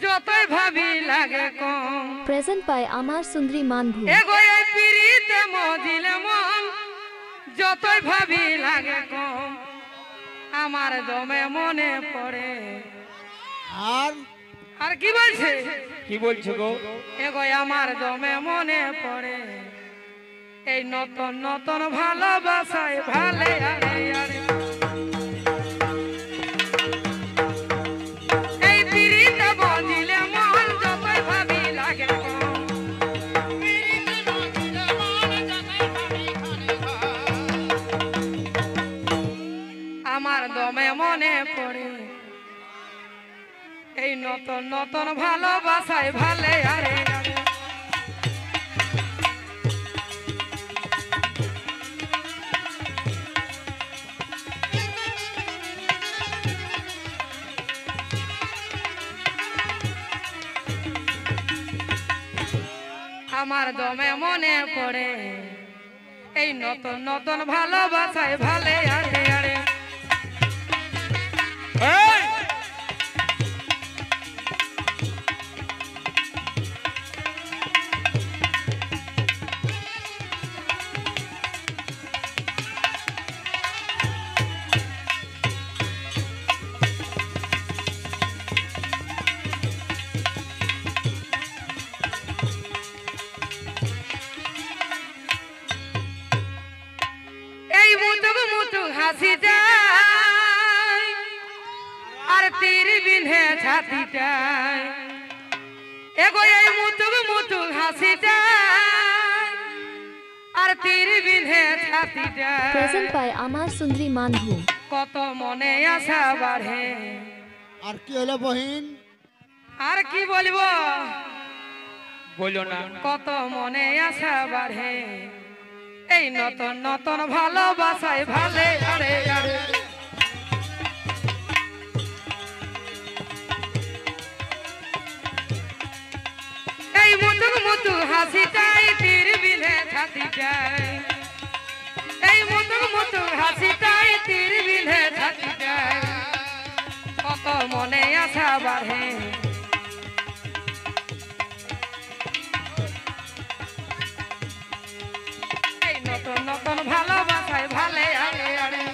যতই ভাবি লাগে কম। Present by Amar Sundri Manbhu. এগো এই পিরিতে মজিলে মন যতই ভাবি লাগে কম, আমার জমে মনে পড়ে। আর আর কি বলছে? কি বলছো গো? এগো আমার জমে মনে পড়ে এই নতুন নতুন ভালোবাসায় ভালে আরে আরে। এই পিরিতে মজিলে মন যতই ভাবি লাগে কম, আমার দমে মনে পড়ে এই নতুন নতুন ভালোবাসায় ভালে আরে আরে। আমার দমে মনে পড়ে এই নতুন নতুন ভালোবাসায় ভালে আরে আরে। হাসি যায় আর তীর বিঁধে ছাতিটায়, এগো এই মুতুক মুতুক হাসি যায় আর তীর বিঁধে ছাতিটায়। Present by Amar Sundri Manbhu. কত মনে আশা বাড়ে। আর কি হলো বহিন? আর কি বলবো, বলো না। কত মনে আশা বাড়ে এই নতুন নতুন ভালোবাসায় ভালে আরে আরে। এই মুতুক মুতুক হাসিটাই তীর বিঁধে ছাতিটাই, এই মুতুক মুতুক হাসিটাই তীর বিঁধে ছাতিটাই। কত মনে আশা বাড়ে নতুন নতুন ভালোবাসায় ভালে আরে আরে।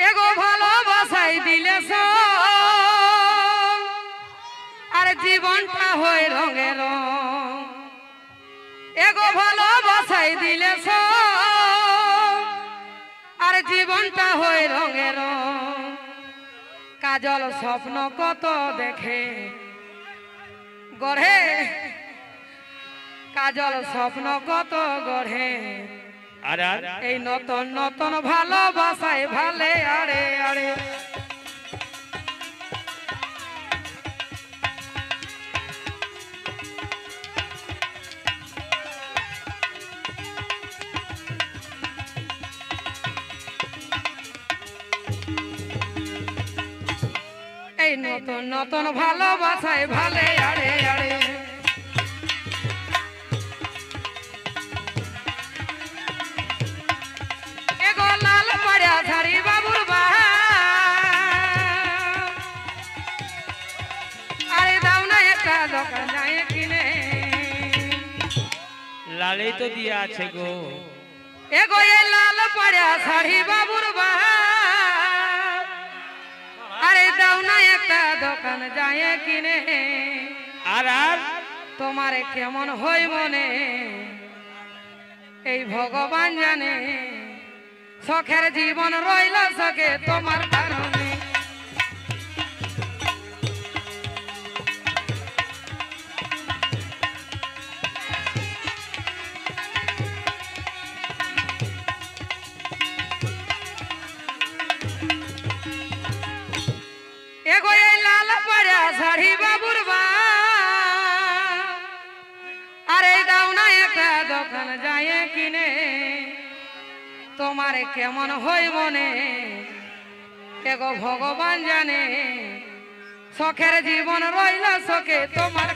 এগো ভালোবাসাই দিলে আর জীবনটা হয় রঙে রং। এগো ভালোবাসাই দিলে আর জীবনটা হয় রঙে রং। কাজল স্বপ্ন কত দেখে গড়ে, কাজল স্বপ্ন কত গড়ে এই নতুন নতুন ভালোবাসায় ভালে আরে আরে। এই নতুন নতুন ভালোবাসায় ভালে আরে আরে। বাবুর বাহা আরে দাও না একটা দোকান যায় কিনে। লালেই তো দিয়া আছে গো। এগো এই লাল পাড়া শাড়ি বাবুর বাহা আরে দাও না একটা দোকান যায় কিনে। আর আর তোমার কেমন হয় মনে এই ভগবান জানে, শখের জীবন রইল শখে তোমার কারণে। এগো এই লাল পাড়া শাড়ি বাবুর বা একটা দোকান যায় কিনে তোমার কেমন হয় মনে এগো ভগবান জানে শখের জীবন রইল শোকে তোমার